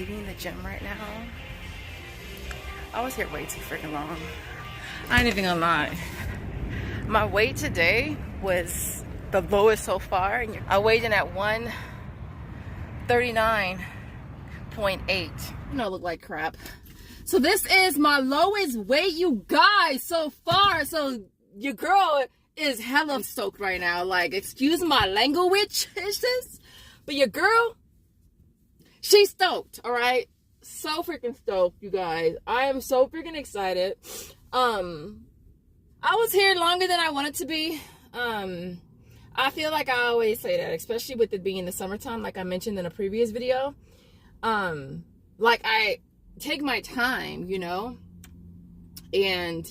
leaving the gym right now. I was here way too freaking long. I ain't even gonna lie. My weight today was the lowest so far. I weighed in at 139.8. You know, I look like crap. So this is my lowest weight, you guys, so far. So your girl is hella stoked right now. Like, excuse my language, but your girl, she's stoked, all right? So freaking stoked, you guys. I am so freaking excited. I was here longer than I wanted to be. I feel like I always say that, especially with it being the summertime, like I mentioned in a previous video. Like, I take my time, you know? And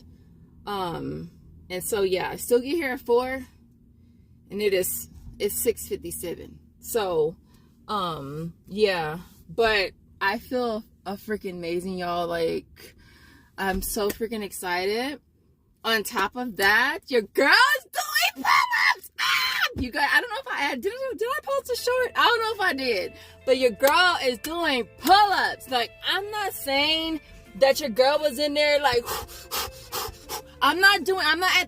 so yeah, I still get here at 4, and it's 6:57. So, yeah, but I feel freaking amazing, y'all. Like, I'm so freaking excited. On top of that, your girl's doing pull-ups. You guys, I don't know if I did I post a short? I don't know if I did, but your girl is doing pull-ups. Like, I'm not saying that your girl was in there like, I'm not at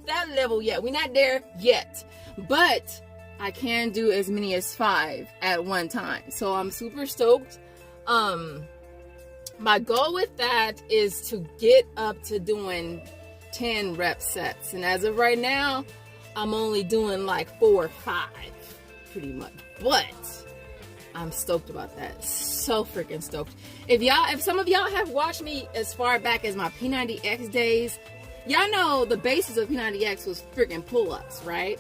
that level yet. We're not there yet, but I can do as many as 5 at one time. So I'm super stoked. My goal with that is to get up to doing 10 rep sets. And as of right now, I'm only doing like 4 or 5, pretty much. But I'm stoked about that. So freaking stoked. If some of y'all have watched me as far back as my P90X days, y'all know the basis of P90X was freaking pull-ups, right?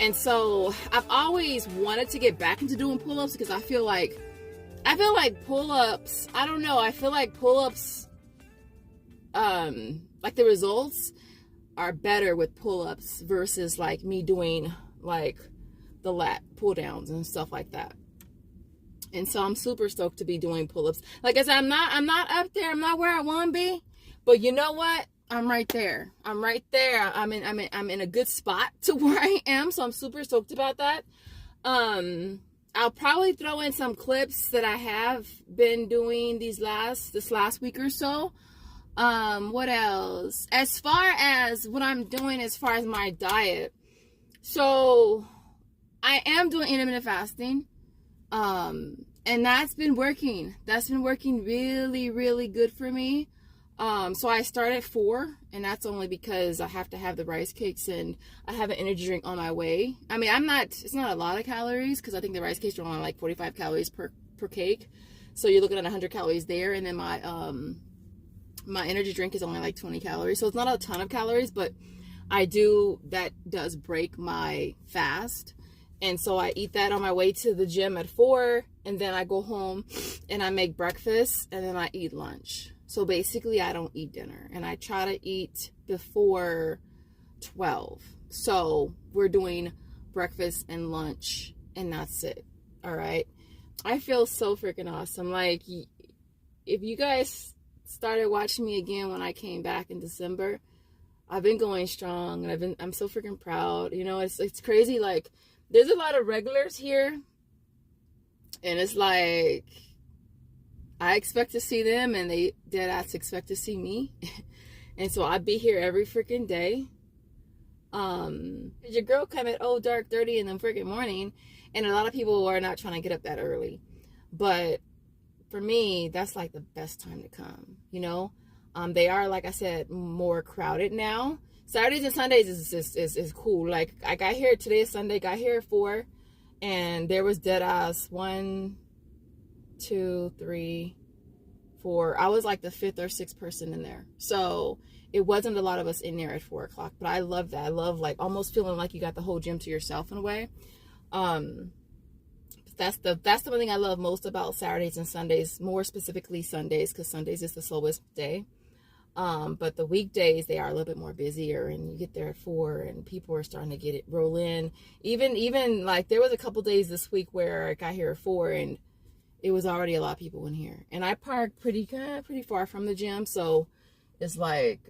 And so I've always wanted to get back into doing pull-ups because I feel like pull-ups, I don't know, I feel like pull-ups, like the results are better with pull-ups versus like me doing like the lat pull downs and stuff like that. And so I'm super stoked to be doing pull-ups. Like I said, I'm not up there, I'm not where I want to be, but you know what? I'm right there. I'm in a good spot to where I am, so I'm super stoked about that. I'll probably throw in some clips that I have been doing this last week or so. What else? As far as what I'm doing as far as my diet, so I am doing intermittent fasting, and that's been working really, really good for me. So I start at 4, and that's only because I have to have the rice cakes and I have an energy drink on my way. I mean, it's not a lot of calories because I think the rice cakes are only like 45 calories per cake. So you're looking at 100 calories there, and then my energy drink is only like 20 calories. So it's not a ton of calories, but that does break my fast. And so I eat that on my way to the gym at 4, and then I go home and I make breakfast, and then I eat lunch. So basically I don't eat dinner, and I try to eat before 12. So we're doing breakfast and lunch, and that's it. All right. I feel so freaking awesome. Like, if you guys started watching me again when I came back in December, I've been going strong, and I'm so freaking proud. You know, it's crazy. Like, there's a lot of regulars here, and it's like, I expect to see them, and they dead ass expect to see me. And so I be here every freaking day. Your girl come at dark 30 in the freaking morning, and a lot of people are not trying to get up that early. But for me, that's like the best time to come, you know? They are, like I said, more crowded now. Saturdays and Sundays is cool. Like, I got here, today is Sunday, got here at 4, and there was dead ass 1, 2, 3, 4. I was like the 5th or 6th person in there. So it wasn't a lot of us in there at 4 o'clock, but I love that. I love, like, almost feeling like you got the whole gym to yourself in a way. That's the one thing I love most about Saturdays and Sundays, more specifically Sundays, because Sundays is the slowest day. But the weekdays, they are a little bit more busier, and you get there at 4 and people are starting to roll in. Even like, there was a couple days this week where I got here at 4 and it was already a lot of people in here, and I parked pretty far from the gym, so it's like,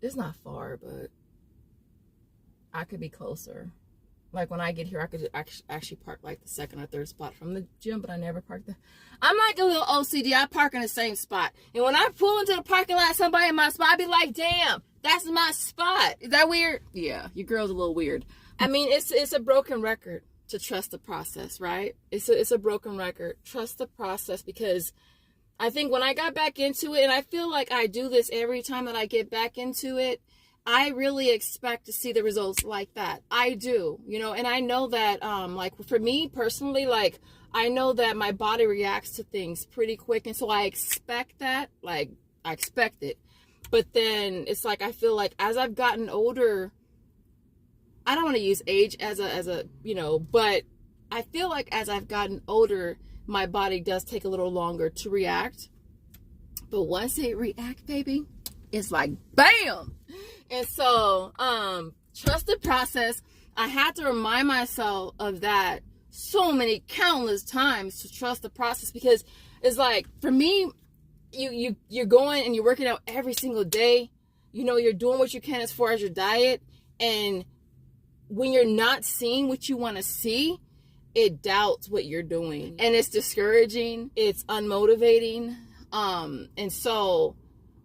it's not far, but I could be closer. Like when I get here, I could actually park like the second or third spot from the gym, but I never park there. I'm like a little OCD. I park in the same spot. And when I pull into the parking lot, somebody in my spot, I be like, damn, that's my spot. Is that weird? Yeah, your girl's a little weird. I mean, it's a broken record to trust the process, right? It's a broken record. Trust the process, because I think when I got back into it, and I feel like I do this every time that I get back into it, I really expect to see the results like that. I do, you know, and I know that, like for me personally, like I know that my body reacts to things pretty quick. And so I expect that, like I expect it. But then it's like, I feel like as I've gotten older, I don't want to use age as a, you know, but I feel like as I've gotten older, my body does take a little longer to react. But once it reacts, baby, it's like, bam. And so, trust the process. I had to remind myself of that so many countless times, to trust the process, because it's like, for me, you're going and you're working out every single day. You know, you're doing what you can as far as your diet. And when you're not seeing what you want to see, it doubts what you're doing. And it's discouraging. It's unmotivating. And so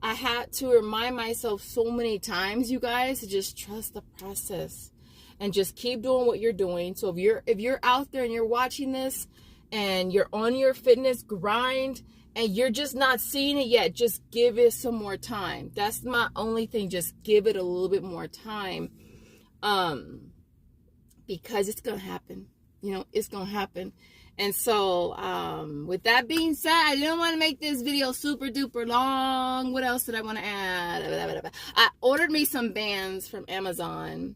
I had to remind myself so many times, you guys, to just trust the process and just keep doing what you're doing. So if you're out there and you're watching this and you're on your fitness grind and you're just not seeing it yet, just give it some more time. That's my only thing. Just give it a little bit more time. Because it's going to happen. You know, it's going to happen. And so, with that being said, I didn't want to make this video super duper long. What else did I want to add? I ordered me some bands from Amazon.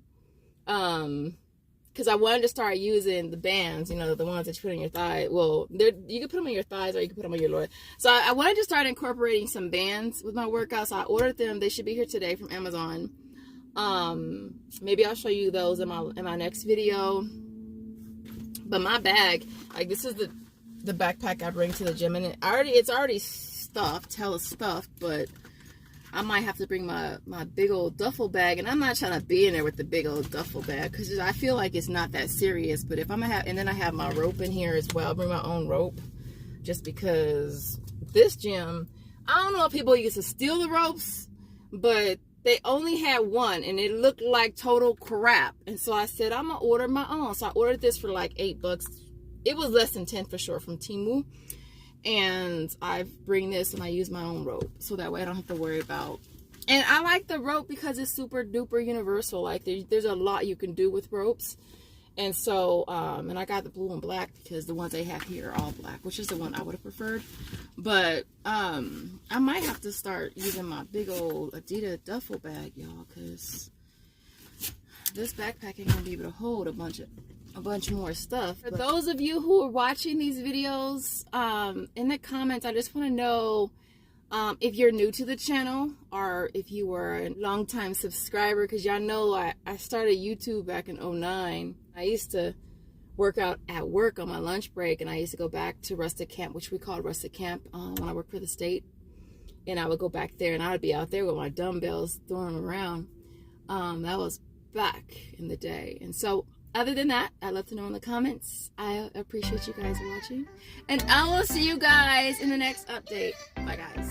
Because I wanted to start using the bands, you know, the ones that you put on your thigh. Well, you can put them on your thighs or you can put them on your lower. So I wanted to start incorporating some bands with my workouts. So I ordered them. They should be here today from Amazon. Maybe I'll show you those in my next video. But my bag, like this is the backpack I bring to the gym, and it's already stuffed, hella stuffed, but I might have to bring my big old duffel bag, and I'm not trying to be in there with the big old duffel bag, because I feel like it's not that serious. But if I'm gonna have, and then I have my rope in here as well, I'll bring my own rope, just because this gym, I don't know if people used to steal the ropes, but they only had one and it looked like total crap. And so I said, I'm gonna order my own. So I ordered this for like $8. It was less than 10 for sure from Temu. And I bring this and I use my own rope, so that way I don't have to worry about. And I like the rope because it's super duper universal. Like there's a lot you can do with ropes. And so, and I got the blue and black because the ones they have here are all black, which is the one I would have preferred. But I might have to start using my big old Adidas duffel bag, y'all, because this backpack ain't gonna be able to hold a bunch more stuff. For those of you who are watching these videos, in the comments, I just want to know if you're new to the channel or if you were a long-time subscriber, because y'all know I started YouTube back in 2009. I used to work out at work on my lunch break, and I used to go back to Rustic Camp, which we called Rustic Camp when I worked for the state. And I would go back there and I would be out there with my dumbbells, throwing them around. That was back in the day. And so other than that, I'd love to know in the comments. I appreciate you guys watching, and I will see you guys in the next update. Bye guys.